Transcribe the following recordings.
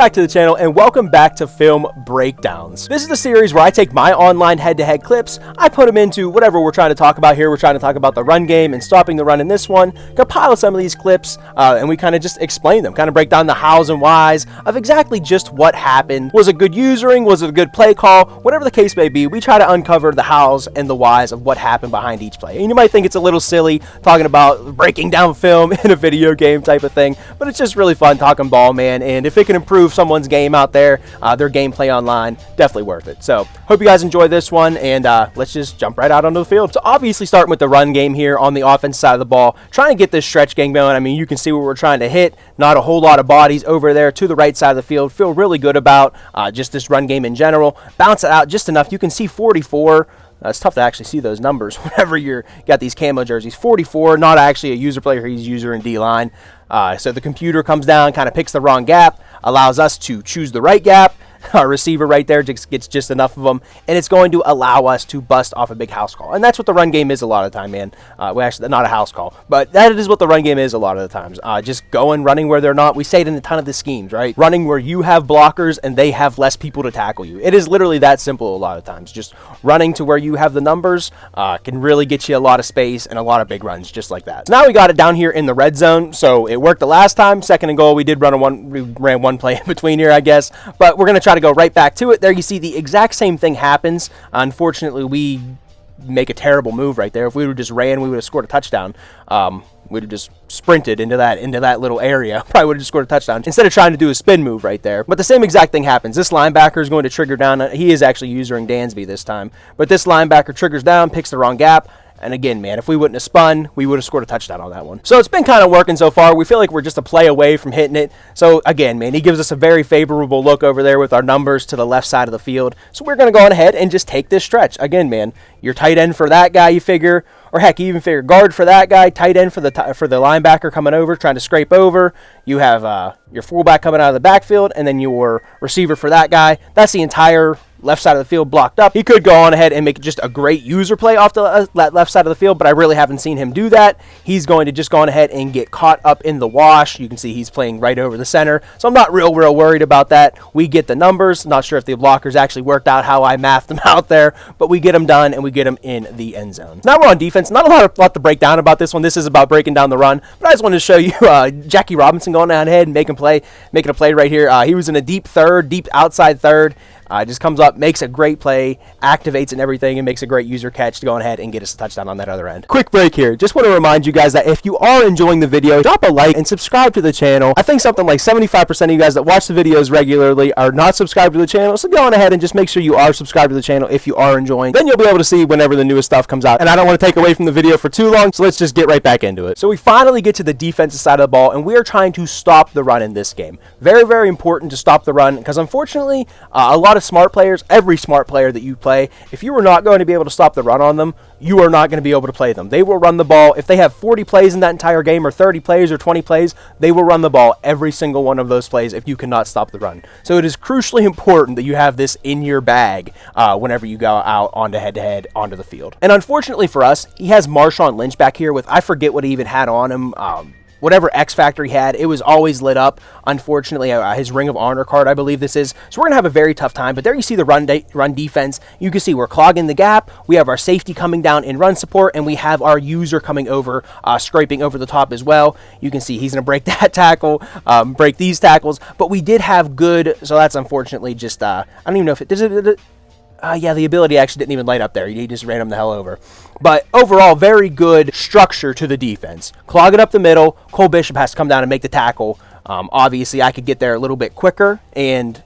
back to the channel and welcome back to Film Breakdowns. This is the series where I take my online head-to-head clips, I put them into whatever we're trying to talk about here. We're trying to talk about the run game and stopping the run in this one, compile some of these clips, and we kind of just explain them, kind of break down the hows and whys of exactly just what happened. Was it good usering? Was it a good play call? Whatever the case may be, we try to uncover the hows and the whys of what happened behind each play. And you might think it's a little silly talking about breaking down film in a video game type of thing, but it's just really fun talking ball, man, and if it can improve someone's game out there, their gameplay online, definitely worth it. So hope you guys enjoy this one, and let's just jump right out onto the field. So obviously starting with the run game here on the offense side of the ball, trying to get this stretch game going. I mean, you can see where we're trying to hit, not a whole lot of bodies over there to the right side of the field. Feel really good about just this run game in general. Bounce it out just enough. You can see 44. It's tough to actually see those numbers whenever you're got these camo jerseys. 44, not actually a user player, he's user in D-line. So the computer comes down, kind of picks the wrong gap, allows us to choose the right gap. Our receiver right there just gets just enough of them, and it's going to allow us to bust off a big house call. And that's what the run game is a lot of the time, man. Well, actually, not a house call, but that is what the run game is a lot of the times. Just going, running where they're not. We say it in a ton of the schemes, right? Running where you have blockers and they have less people to tackle you. It is literally that simple a lot of times. Just running to where you have the numbers can really get you a lot of space and a lot of big runs just like that. So now we got it down here in the red zone, so it worked the last time. Second and goal, we ran one play in between here, I guess, but we're going to try to go right back to it. There you see the exact same thing happens. Unfortunately, we make a terrible move right there. If we would have just ran, we would have scored a touchdown. We'd have just sprinted into that little area. Probably would have just scored a touchdown instead of trying to do a spin move right there. But the same exact thing happens. This linebacker is going to trigger down. He is actually using Dansby this time. But this linebacker triggers down, picks the wrong gap. And again, man, if we wouldn't have spun, we would have scored a touchdown on that one. So it's been kind of working so far. We feel like we're just a play away from hitting it. So again, man, he gives us a very favorable look over there with our numbers to the left side of the field. So we're going to go on ahead and just take this stretch. Again, man, your tight end for that guy, you figure, or heck, you even figure guard for that guy, tight end for the linebacker coming over, trying to scrape over. You have your fullback coming out of the backfield, and then your receiver for that guy. That's the entire left side of the field blocked up. He could go on ahead and make just a great user play off the left side of the field, but I really haven't seen him do that. He's going to just go on ahead and get caught up in the wash. You can see he's playing right over the center, so I'm not real worried about that. We get the numbers. Not sure if the blockers actually worked out how I mathed them out there, but we get them done, and we get them in the end zone. Now we're on defense. Not a lot to break down about this one. This is about breaking down the run, but I just wanted to show you Jackie Robinson going on ahead and making a play right here. He was in a deep outside third. Just comes up, makes a great play, activates and everything, and makes a great user catch to go ahead and get us a touchdown on that other end. Quick break here. Just want to remind you guys that if you are enjoying the video, drop a like and subscribe to the channel. I think something like 75% of you guys that watch the videos regularly are not subscribed to the channel, so go on ahead and just make sure you are subscribed to the channel if you are enjoying. Then you'll be able to see whenever the newest stuff comes out. And I don't want to take away from the video for too long, so let's just get right back into it. So we finally get to the defensive side of the ball, and we are trying to stop the run in this game. Very, very important to stop the run, because unfortunately, a lot of smart players, every smart player that you play, if you are not going to be able to stop the run on them, you are not going to be able to play them. They will run the ball. If they have 40 plays in that entire game, or 30 plays, or 20 plays, they will run the ball every single one of those plays if you cannot stop the run. So it is crucially important that you have this in your bag whenever you go out onto head-to-head onto the field. And unfortunately for us, he has Marshawn Lynch back here with, I forget what he even had on him, whatever X Factor he had, it was always lit up. Unfortunately, his Ring of Honor card, I believe this is. So we're going to have a very tough time. But there you see the run defense. You can see we're clogging the gap. We have our safety coming down in run support, and we have our user coming over, scraping over the top as well. You can see he's going to break that tackle, break these tackles. But we did have good, so that's unfortunately just, I don't even know if it, does it, yeah, the ability actually didn't even light up there. He just ran him the hell over. But overall, very good structure to the defense. Clog it up the middle. Cole Bishop has to come down and make the tackle. Obviously, I could get there a little bit quicker and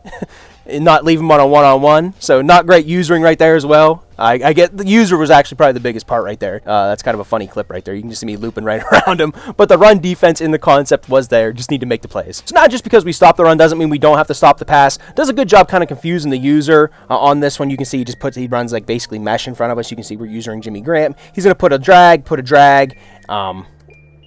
not leave him on a one-on-one. So not great usering right there as well. I get the user was actually probably the biggest part right there. That's kind of a funny clip right there. You can just see me looping right around him. But the run defense in the concept was there. Just need to make the plays. It's not just because we stop the run doesn't mean we don't have to stop the pass. Does a good job kind of confusing the user on this one. You can see he runs like basically mesh in front of us. You can see we're using Jimmy Graham. He's going to put a drag.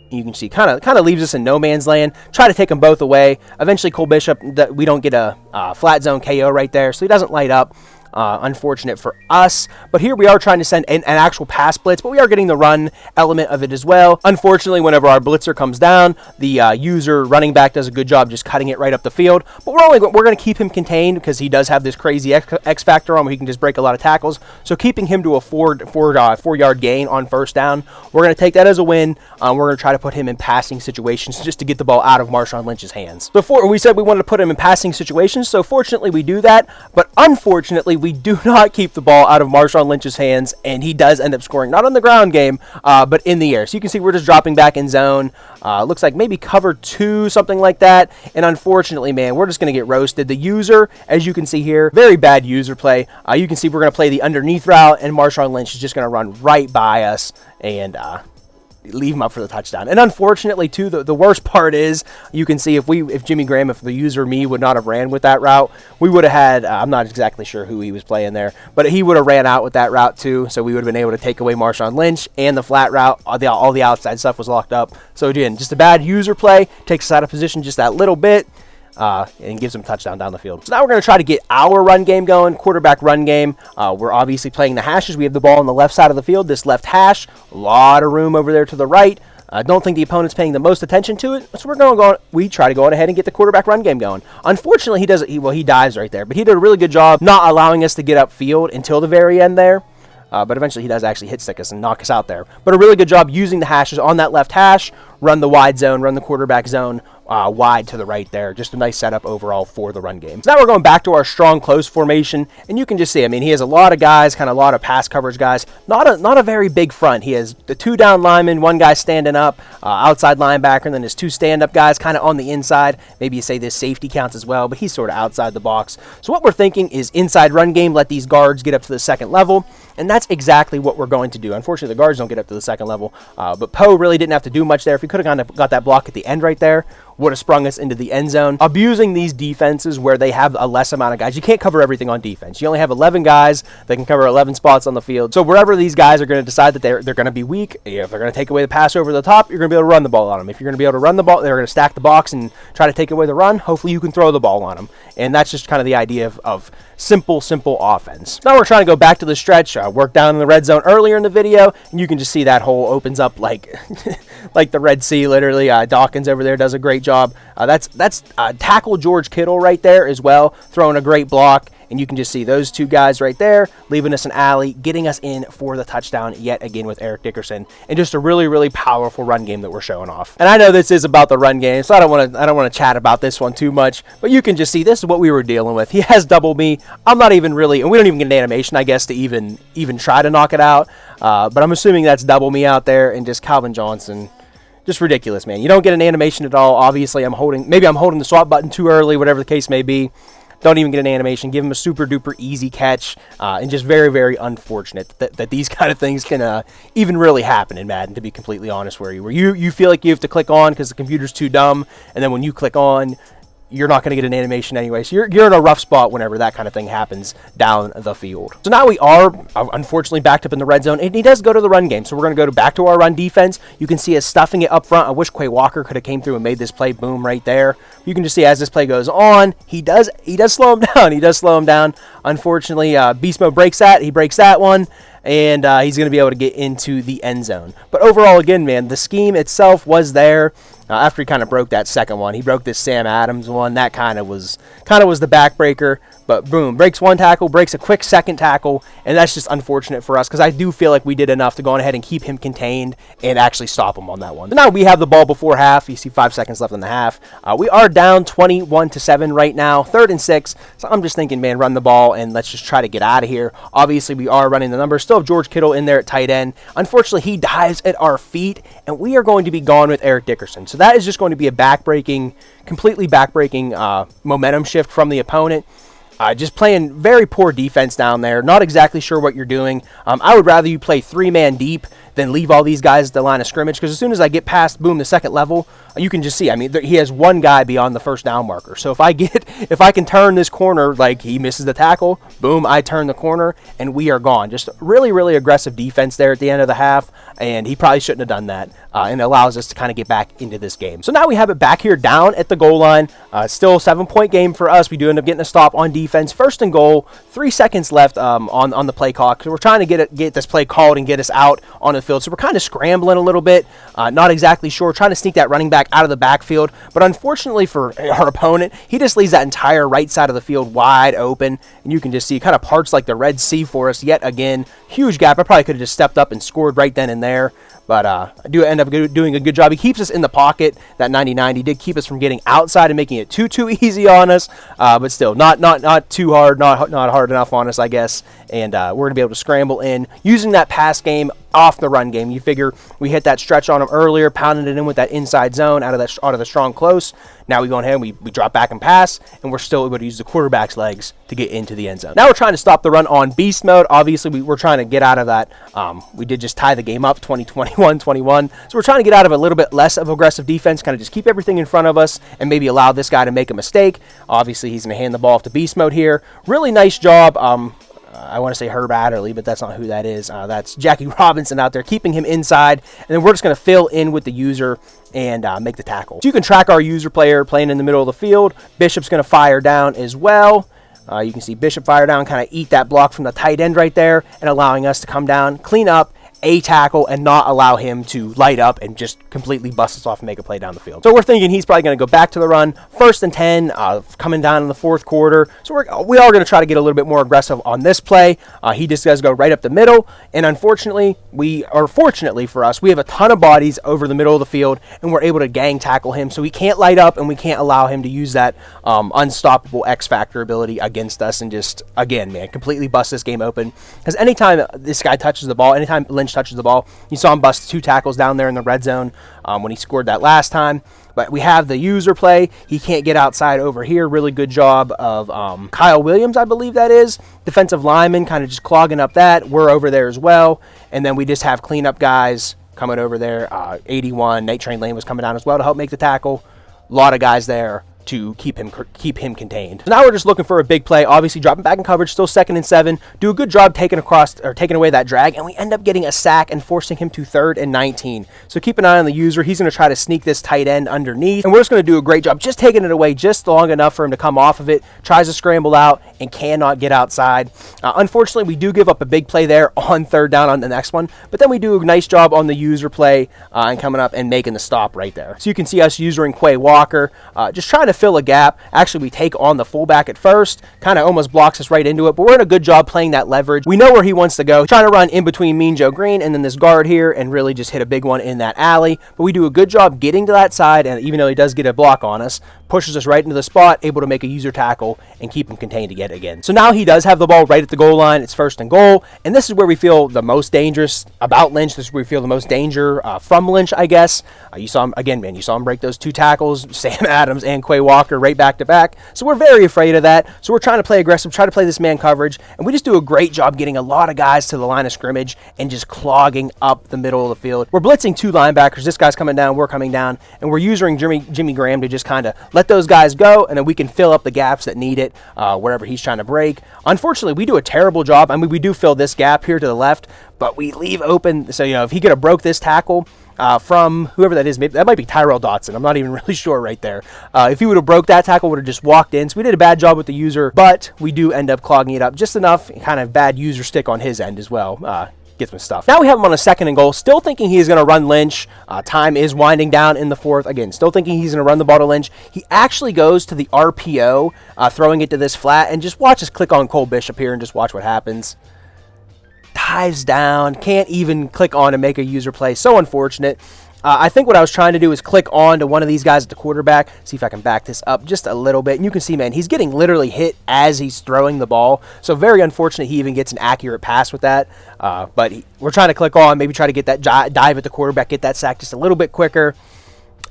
You can see kind of leaves us in no man's land. Try to take them both away. Eventually Cole Bishop, we don't get a flat zone KO right there, so he doesn't light up. Unfortunate for us, but here we are trying to send an actual pass blitz, but we are getting the run element of it as well. Unfortunately, whenever our blitzer comes down, the user running back does a good job just cutting it right up the field, but we're going to keep him contained because he does have this crazy X factor on where he can just break a lot of tackles, so keeping him to a 4-yard gain on first down, we're going to take that as a win. We're going to try to put him in passing situations just to get the ball out of Marshawn Lynch's hands. Before we said we wanted to put him in passing situations, so fortunately we do that, but unfortunately we do not keep the ball out of Marshawn Lynch's hands, and he does end up scoring, not on the ground game, but in the air. So you can see we're just dropping back in zone. Looks like maybe cover 2, something like that, and unfortunately, man, we're just going to get roasted. The user, as you can see here, very bad user play. You can see we're going to play the underneath route, and Marshawn Lynch is just going to run right by us and leave him up for the touchdown. And unfortunately, too, the worst part is you can see if Jimmy Graham, if the user me would not have ran with that route, we would have had, I'm not exactly sure who he was playing there, but he would have ran out with that route too, so we would have been able to take away Marshawn Lynch and the flat route. All the outside stuff was locked up. So again, just a bad user play, takes us out of position just that little bit, and gives them a touchdown down the field. So now we're going to try to get our run game going, quarterback run game. We're obviously playing the hashes. We have the ball on the left side of the field, this left hash, a lot of room over there to the right. I don't think the opponent's paying the most attention to it, so we try to go on ahead and get the quarterback run game going. Unfortunately, he dives right there, but he did a really good job not allowing us to get upfield until the very end there. But eventually he does actually hit stick us and knock us out there. But a really good job using the hashes on that left hash, run the wide zone, run the quarterback zone wide to the right there. Just a nice setup overall for the run game. So now we're going back to our strong close formation, and you can just see, I mean, he has a lot of guys, kind of a lot of pass coverage guys. Not a very big front. He has the 2 down linemen, 1 guy standing up, outside linebacker, and then his 2 stand-up guys kind of on the inside. Maybe you say this safety counts as well, but he's sort of outside the box. So what we're thinking is inside run game, let these guards get up to the second level, and that's exactly what we're going to do. Unfortunately, the guards don't get up to the second level, but Poe really didn't have to do much there. If he could have kind of got that block at the end right there, would have sprung us into the end zone. Abusing these defenses where they have a less amount of guys. You can't cover everything on defense. You only have 11 guys that can cover 11 spots on the field. So wherever these guys are going to decide that they're going to be weak, if they're going to take away the pass over the top, you're going to be able to run the ball on them. If you're going to be able to run the ball, they're going to stack the box and try to take away the run. Hopefully you can throw the ball on them. And that's just kind of the idea of simple offense. Now we're trying to go back to the stretch. Work down in the red zone earlier in the video, and you can just see that hole opens up like like the Red Sea, literally. Dawkins over there does a great job. That's tackle George Kittle right there as well, throwing a great block. And you can just see those 2 guys right there, leaving us an alley, getting us in for the touchdown yet again with Eric Dickerson, and just a really powerful run game that we're showing off. And I know this is about the run game, so I don't want to chat about this one too much, but you can just see this is what we were dealing with. He has double me. I'm not even really, and we don't even get an animation, I guess, to even try to knock it out. But I'm assuming that's double me out there, and just Calvin Johnson. Just ridiculous, man. You don't get an animation at all. Obviously, maybe I'm holding the swap button too early, whatever the case may be. Don't even get an animation. Give him a super duper easy catch, and just very unfortunate that these kind of things can even really happen in Madden, to be completely honest with you. Where you feel like you have to click on because the computer's too dumb, and then when you click on, you're not going to get an animation anyway. So you're in a rough spot whenever that kind of thing happens down the field. So now we are, unfortunately, backed up in the red zone, and he does go to the run game. So we're going to go back to our run defense. You can see us stuffing it up front. I wish Quay Walker could have came through and made this play, boom, right there. You can just see as this play goes on, he does slow him down. He does slow him down. Unfortunately, Beast Mode breaks that. He breaks that one. And he's going to be able to get into the end zone. But overall, again, man, the scheme itself was there. After he kind of broke that second one, he broke this Sam Adams one. That kind of was the backbreaker. But boom, breaks one tackle, breaks a quick second tackle, and that's just unfortunate for us because I do feel like we did enough to go on ahead and keep him contained and actually stop him on that one. So now we have the ball before half. You see 5 seconds left in the half. We are down 21-7 right now, 3rd and 6. So I'm just thinking, man, run the ball and let's just try to get out of here. Obviously, we are running the numbers. Still have George Kittle in there at tight end. Unfortunately, he dives at our feet, and we are going to be gone with Eric Dickerson. So that is just going to be a completely backbreaking momentum shift from the opponent. Just playing very poor defense down there. Not exactly sure what you're doing. I would rather you play 3-man deep than leave all these guys at the line of scrimmage, because as soon as I get past, boom, the second level, you can just see, I mean, he has one guy beyond the first down marker. So if I can turn this corner, like he misses the tackle, boom, I turn the corner, and we are gone. Just really aggressive defense there at the end of the half. and he probably shouldn't have done that, and it allows us to kind of get back into this game. So now we have it back here down at the goal line. Still a 7-point game for us. We do end up getting a stop on defense. First and goal, 3 seconds left on the play clock. So we're trying to get this play called and get us out on the field. So we're kind of scrambling a little bit, not exactly sure, trying to sneak that running back out of the backfield. But unfortunately for our opponent, he just leaves that entire right side of the field wide open, and you can just see kind of parts like the Red Sea for us yet again. Huge gap. I probably could have just stepped up and scored right then and there. But I do end up doing a good job. He keeps us in the pocket, that 99. He did keep us from getting outside and making it too easy on us. But still, not too hard, not hard enough on us, I guess. And we're going to be able to scramble in using that pass game off the run game. You figure we hit that stretch on him earlier, pounded it in with that inside zone out of the strong close. Now we go ahead and we drop back and pass, and we're still able to use the quarterback's legs to get into the end zone. Now we're trying to stop the run on beast mode. Obviously, we're trying to get out of that. We did just tie the game up 20-21. So we're trying to get out of a little bit less of aggressive defense, kind of just keep everything in front of us and maybe allow this guy to make a mistake. Obviously, he's going to hand the ball off to beast mode here. Really nice job. I want to say Herb Adderley, but that's not who that is. That's Jackie Robinson out there, keeping him inside. And then we're just going to fill in with the user and make the tackle. So you can track our user player playing in the middle of the field. Bishop's going to fire down as well. You can see Bishop fire down, kind of eat that block from the tight end right there, and allowing us to come down, clean up, a tackle, and not allow him to light up and just completely bust us off and make a play down the field. So we're thinking he's probably going to go back to the run. 1st and 10, coming down in the 4th quarter. So we are going to try to get a little bit more aggressive on this play. He just does go right up the middle, and unfortunately, fortunately for us, we have a ton of bodies over the middle of the field, and we're able to gang tackle him. So we can't light up, and we can't allow him to use that unstoppable X Factor ability against us, and just, again, man, completely bust this game open. Because anytime this guy touches the ball, anytime Lynch touches the ball, you saw him bust 2 tackles down there in the red zone when he scored that last time. But we have the user play. He can't get outside over here. Really good job of Kyle Williams, I believe that is. Defensive lineman kind of just clogging up that. We're over there as well. And then we just have cleanup guys coming over there. 81, Night Train Lane was coming down as well to help make the tackle. A lot of guys there to keep him contained. So now we're just looking for a big play. Obviously dropping back in coverage, still 2nd and 7. Do a good job taking away that drag, and we end up getting a sack and forcing him to 3rd and 19. So keep an eye on the user. He's going to try to sneak this tight end underneath, and we're just going to do a great job just taking it away just long enough for him to come off of it. Tries to scramble out and cannot get outside. Unfortunately, we do give up a big play there on 3rd down on the next one, but then we do a nice job on the user play and coming up and making the stop right there. So you can see us using Quay Walker, just trying to fill a gap. Actually, we take on the fullback at first, kind of almost blocks us right into it, but we're in a good job playing that leverage. We know where he wants to go. Trying to run in between Mean Joe Green and then this guard here and really just hit a big one in that alley, but we do a good job getting to that side, and even though he does get a block on us, pushes us right into the spot, able to make a user tackle and keep him contained yet again. So now he does have the ball right at the goal line. It's 1st and goal, and this is where we feel the most dangerous about Lynch. This is where we feel the most danger from Lynch, I guess. You saw him again, man. You saw him break those 2 tackles, Sam Adams and Quay Walker right back to back. So we're very afraid of that. So we're trying to play aggressive, try to play this man coverage, and we just do a great job getting a lot of guys to the line of scrimmage and just clogging up the middle of the field. We're blitzing 2 linebackers. This guy's coming down, we're coming down, and we're using Jimmy Graham to just kind of let those guys go, and then we can fill up the gaps that need it wherever he's trying to break. Unfortunately, we do a terrible job. I mean, we do fill this gap here to the left, but we leave open. So, if he could have broke this tackle from whoever that is, maybe that might be Tyrell Dotson. I'm not even really sure right there. If he would have broke that tackle, would have just walked in. So we did a bad job with the user, but we do end up clogging it up just enough. Kind of bad user stick on his end as well. Gets my stuff. Now we have him on a 2nd and goal, still thinking he's going to run Lynch. Time is winding down in the 4th. Again, still thinking he's going to run the ball to Lynch. He actually goes to the RPO, throwing it to this flat, and just watch us click on Cole Bishop here and just watch what happens. Dives down, can't even click on and make a user play. So unfortunate. I think what I was trying to do is click on to one of these guys at the quarterback, see if I can back this up just a little bit. And you can see, man, he's getting literally hit as he's throwing the ball. So very unfortunate he even gets an accurate pass with that. But we're trying to click on, maybe try to get that dive at the quarterback, get that sack just a little bit quicker.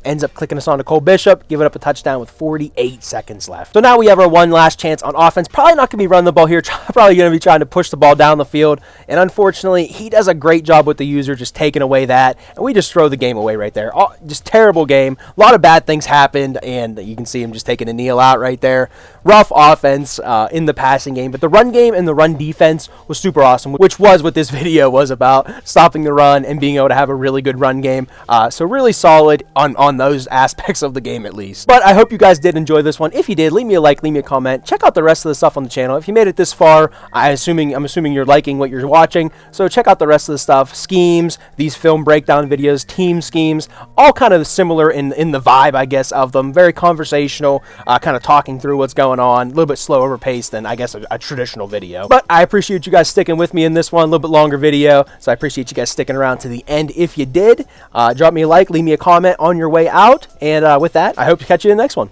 ends up clicking us on to Cole Bishop, giving up a touchdown with 48 seconds left. So now we have our one last chance on offense. Probably not going to be running the ball here. Probably going to be trying to push the ball down the field. And unfortunately, he does a great job with the user, just taking away that. And we just throw the game away right there. Just terrible game. A lot of bad things happened. And you can see him just taking a kneel out right there. Rough offense in the passing game. But the run game and the run defense was super awesome, which was what this video was about. Stopping the run and being able to have a really good run game. So really solid on those aspects of the game at least. But I hope you guys did enjoy this one. If you did, leave me a like, leave me a comment. Check out the rest of the stuff on the channel. If you made it this far, I'm assuming you're liking what you're watching. So check out the rest of the stuff. Schemes, these film breakdown videos, team schemes, all kind of similar in the vibe, I guess, of them. Very conversational, kind of talking through what's going on. A little bit slower paced than, I guess, a traditional video. But I appreciate you guys sticking with me in this one. A little bit longer video. So I appreciate you guys sticking around to the end. If you did, drop me a like, leave me a comment on your way out. And with that, I hope to catch you in the next one.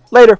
Later.